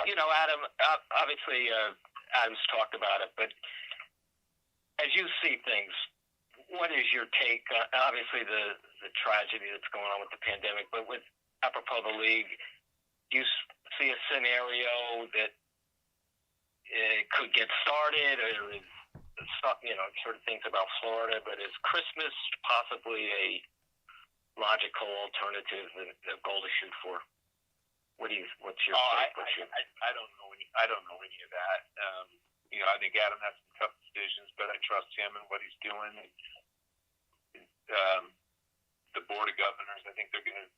Adam, obviously, Adam's talked about it, but as you see things, what is your take? Obviously, the tragedy that's going on with the pandemic, but with apropos the league, do you see a scenario that it could get started, or sort of things about Florida, but is Christmas possibly a logical alternative, a goal to shoot for? What's your take? I don't know any of that. I think Adam has some tough decisions, but I trust him and what he's doing. The board of governors, I think they're going to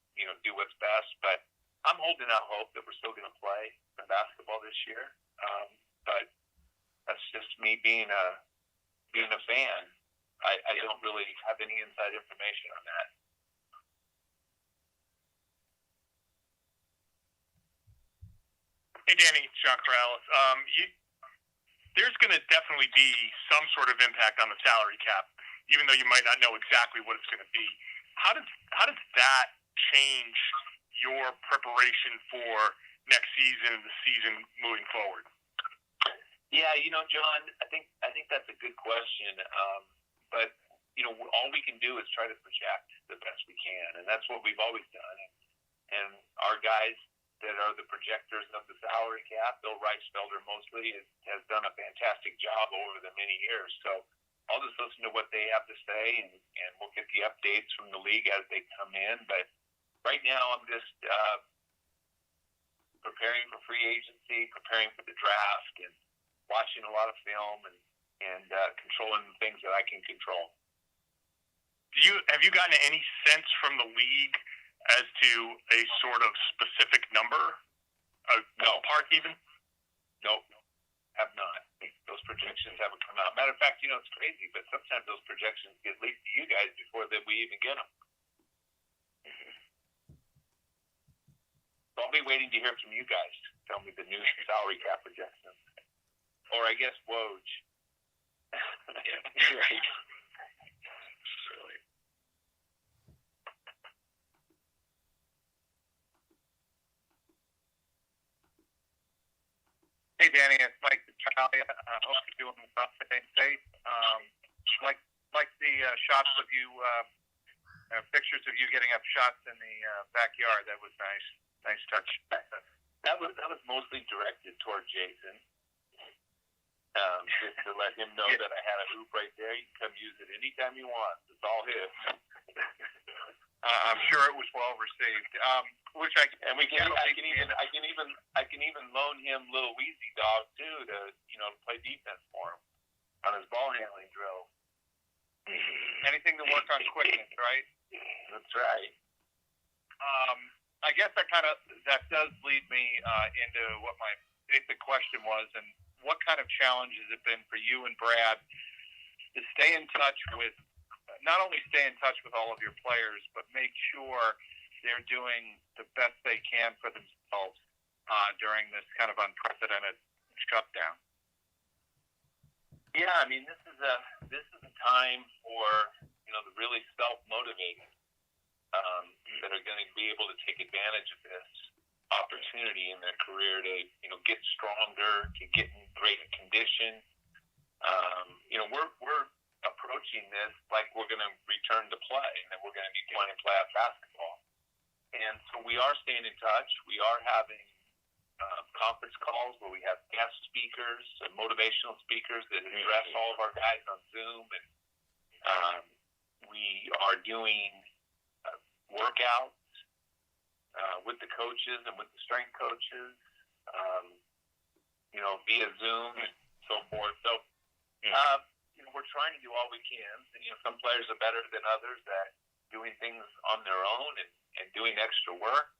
do what's best. But I'm holding out hope that we're still going to play the basketball this year. But that's just me being a fan. I don't really have any inside information on that. Hey, Danny, it's John Corrales. There's going to definitely be some sort of impact on the salary cap, even though you might not know exactly what it's going to be. How does that change your preparation for next season and the season moving forward? Yeah, John, I think that's a good question. But all we can do is try to project the best we can, and that's what we've always done. And our guys that are the projectors of the salary cap, Bill Reichsfelder mostly, has done a fantastic job over the many years. So I'll just listen to what they have to say, and we'll get the updates from the league as they come in. But right now, I'm just preparing for free agency, preparing for the draft, and watching a lot of film and controlling the things that I can control. Have you gotten any sense from the league as to a sort of specific number, a ballpark even? Nope, have not. Those projections haven't come out. Matter of fact, it's crazy, but sometimes those projections get leaked to you guys before we even get them. So I'll be waiting to hear from you guys to tell me the new salary cap projections. Or I guess Woj. Yeah, right. Hey, Danny, it's Mike Italia. I hope you're doing well, staying safe. Like the shots of you, pictures of you getting up shots in the backyard. That was nice. Nice touch. That was mostly directed toward Jason. Just to let him know that I had a hoop right there. You can come use it anytime you want. It's all his. I'm sure it was well received. I can even loan him Little Wheezy Dog too to play defense for him on his ball handling drill. Anything to work on quickness, right? That's right. I guess that does lead me into what my basic question was, and what kind of challenge has it been for you and Brad to stay in touch with, not only stay in touch with all of your players, but make sure they're doing the best they can for themselves during this kind of unprecedented shutdown? Yeah, I mean, this is a time for the really self-motivated that are going to be able to take advantage of this opportunity in their career to get stronger, to get in greater condition. We're approaching this like we're going to return to play, and that we're going to be playing playoff basketball. And so we are staying in touch. We are having conference calls where we have guest speakers, motivational speakers that address all of our guys on Zoom, and we are doing workouts with the coaches and with the strength coaches, via Zoom and so forth. So, we're trying to do all we can. Some players are better than others at doing things on their own and doing extra work.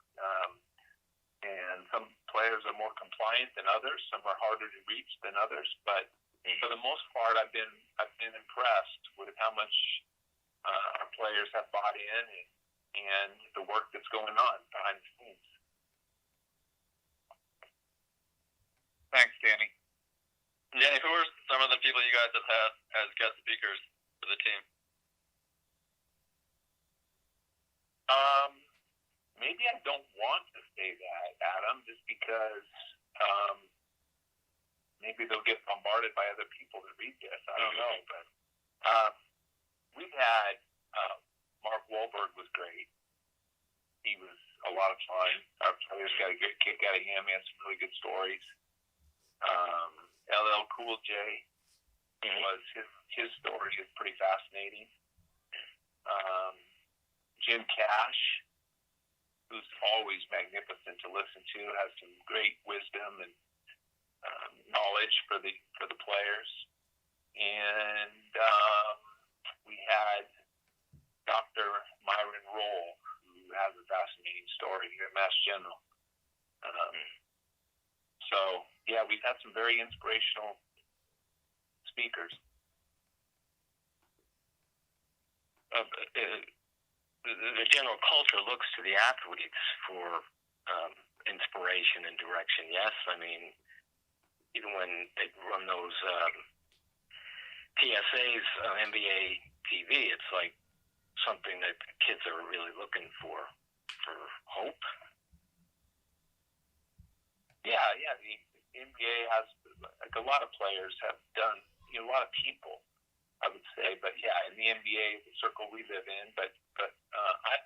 And some players are more compliant than others. Some are harder to reach than others. But for the most part, I've been impressed with how much our players have bought in and the work that's going on behind the scenes. Thanks, Danny. Danny, who are some of the people you guys have had as guest speakers for the team? Maybe I don't want to say that, Adam, just because maybe they'll get bombarded by other people that read this. I don't know, but we've had Mark Wahlberg was great. He was a lot of fun. Our players got a good kick out of him. He had some really good stories. LL Cool J was his story is pretty fascinating. Jim Cash, who's always magnificent to listen to, has some great wisdom and knowledge for the players. And we had Dr. Myron Roll, who has a fascinating story here at Mass General. So, yeah, we've had some very inspirational speakers. The general culture looks to the athletes for inspiration and direction. Yes, I mean, even when they run those PSAs on NBA TV, it's like something that kids are really looking for hope. Yeah. The NBA has, like, a lot of players have done, a lot of people, I would say, but yeah, in the NBA, the circle we live in, but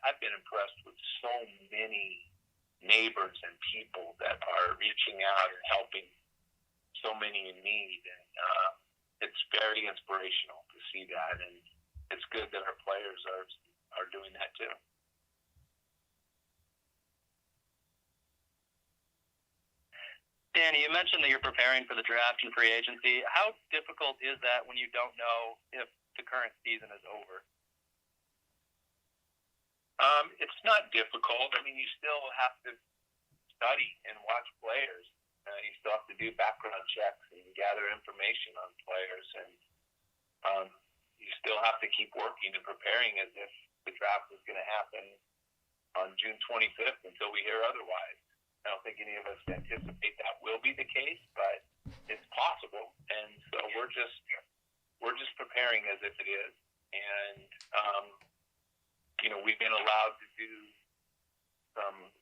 I've been impressed with so many neighbors and people that are reaching out and helping so many in need, and it's very inspirational to see that, and it's good that our players are doing that too. Danny, you mentioned that you're preparing for the draft and free agency. How difficult is that when you don't know if the current season is over? It's not difficult. I mean, you still have to study and watch players. You still have to do background checks and gather information on players, and you still have to keep working and preparing as if the draft is going to happen on June 25th until we hear otherwise. I don't think any of us anticipate that will be the case, but it's possible, and so we're just preparing as if it is. And we've been allowed to do some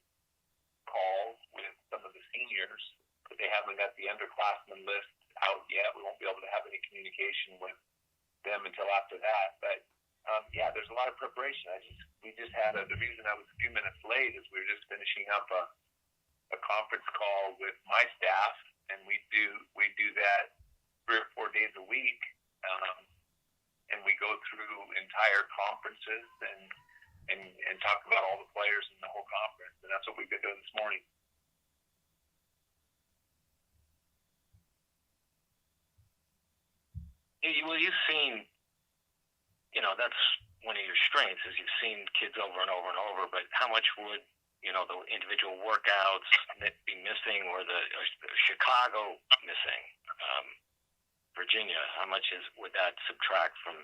calls with some of the seniors, but they haven't got the underclassmen list out yet. We won't be able to have any communication with them until after that. But yeah, there's a lot of preparation. We just had the reason I was a few minutes late is we were just finishing up a conference call with my staff, and we do that 3 or 4 days a week, and we go through entire conferences and talk about all the players in the whole conference, and that's what we've been doing this morning. Well, you've seen, that's one of your strengths is you've seen kids over and over and over, but how much would the individual workouts be missing, or the Chicago missing, Virginia? How much would that subtract from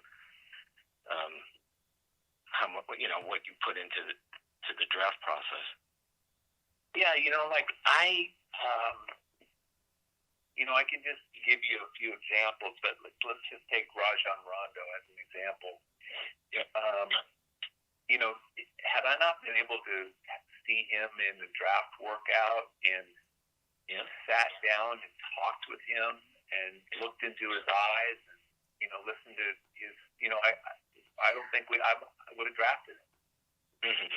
what you put into the draft process? Yeah, I can just give you a few examples, but let's just take Rajon Rondo as an example. Yep. Had I not been able to see him in the draft workout and sat down and talked with him and looked into his eyes and listened to his, I don't think I would have drafted him. Mm-hmm.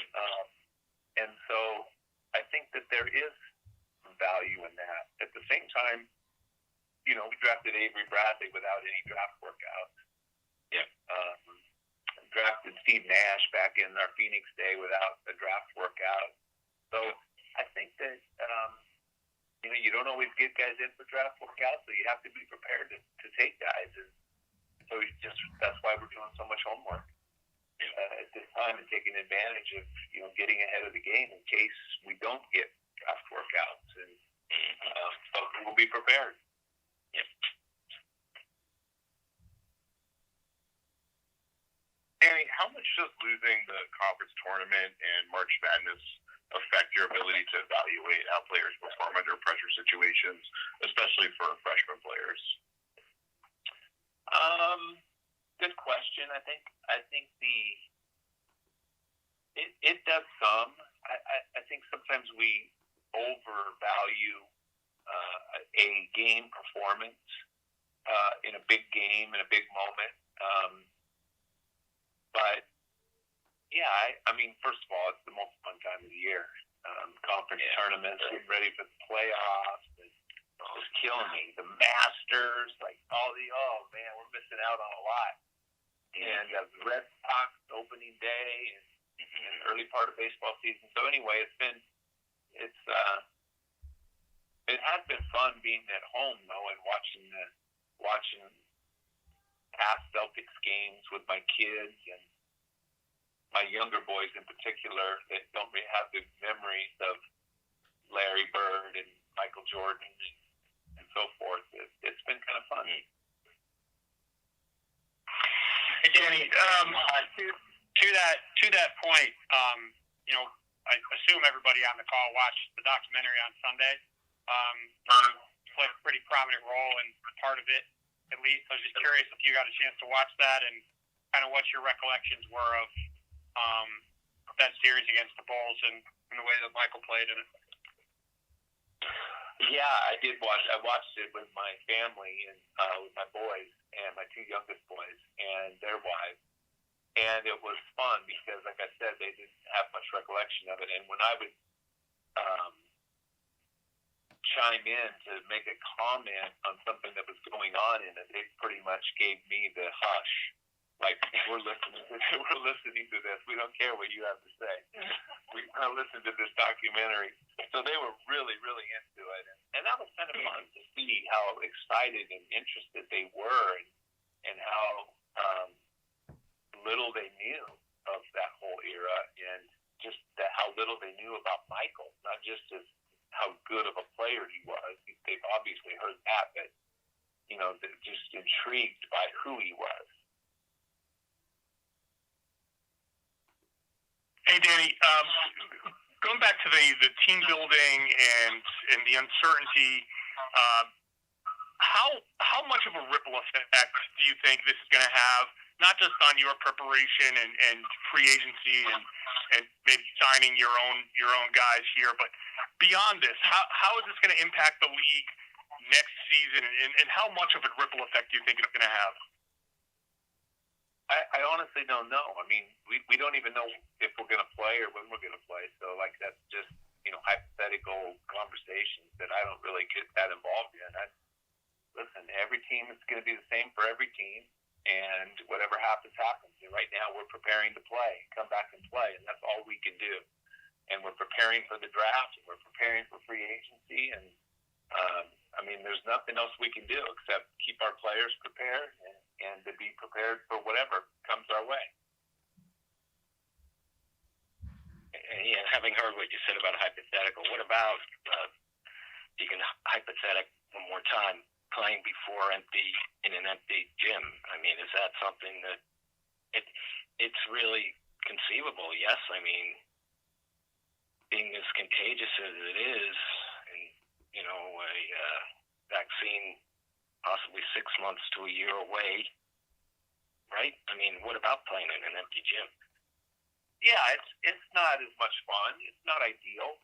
And so I think that there is value in that. At the same time, we drafted Avery Bradley without any draft workouts. Yeah. Drafted Steve Nash back in our Phoenix day without a draft workout. So I think that you don't always get guys in for draft workouts, so you have to be prepared to take guys. And so that's why we're doing so much homework at this time and taking advantage of getting ahead of the game in case we don't get draft workouts, and so we'll be prepared. Yep. Danny, how much does losing the conference tournament and March Madness affect your ability to evaluate how players perform under pressure situations, especially for freshman players? Good question. I think it does some. I think sometimes we overvalue a game performance in a big game, in a big moment. But yeah, I mean, first of all, it's the most fun time of the year. Conference tournaments, getting ready for the playoffs. It was killing me. The Masters, like oh man, we're missing out on a lot. And the Red Sox opening day and early part of baseball season. So anyway, it has been fun being at home though and watching past Celtics games with my kids and my younger boys in particular that don't really have the memories of Larry Bird and Michael Jordan and so forth. It's been kind of fun. Hey, Danny, to that point, I assume everybody on the call watched the documentary on Sunday. You played a pretty prominent role in part of it, at least. I was just curious if you got a chance to watch that and kind of what your recollections were of that series against the Bulls and the way that Michael played in it. Yeah, I did watch. I watched it with my family and with my boys and my two youngest boys and their wives, and it was fun because, like I said, they didn't have much recollection of it. And when I would chime in to make a comment on something that was going on in it, they pretty much gave me the hush. Like, we're listening to this. We don't care what you have to say. We want to listen to this documentary. So they were really, really into it. And that was kind of fun to see how excited and interested they were and how little they knew of that whole era and just how little they knew about Michael, not just as how good of a player he was. They've obviously heard that, but, they're just intrigued by who he was. Hey, Danny, going back to the team building and the uncertainty, how much of a ripple effect do you think this is going to have, not just on your preparation and free agency and maybe signing your own guys here, but beyond this, how is this going to impact the league next season, and how much of a ripple effect do you think it's going to have? I honestly don't know. I mean, we don't even know if we're going to play or when we're going to play. So, that's just, hypothetical conversations that I don't really get that involved in. Listen, every team is going to be the same for every team, and whatever happens, happens. And right now we're preparing to play, come back and play, and that's all we can do. And we're preparing for the draft, and we're preparing for free agency, and there's nothing else we can do except keep our players prepared and to be prepared for whatever comes our way. And having heard what you said about hypothetical, what about, you can hypothetical one more time, playing in an empty gym? I mean, is that something that it's really conceivable? Yes. I mean, being as contagious as it is, and a vaccine possibly 6 months to a year away, right? I mean, what about playing in an empty gym? Yeah, it's not as much fun. It's not ideal,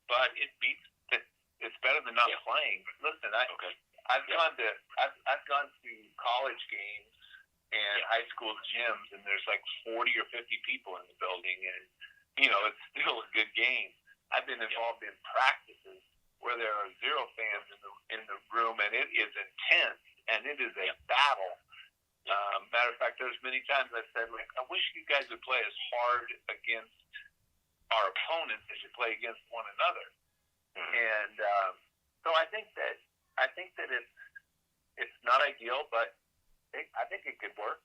but it's better than not playing. Listen, I've gone to college games and high school gyms, and there's like 40 or 50 people in the building, and it's still a good game. I've been involved in practices where there are 0 fans in the room, and it is intense, and it is a battle. Matter of fact, there's many times I've said, I wish you guys would play as hard against our opponents as you play against one another. And so I think that it's not ideal, but I think it could work.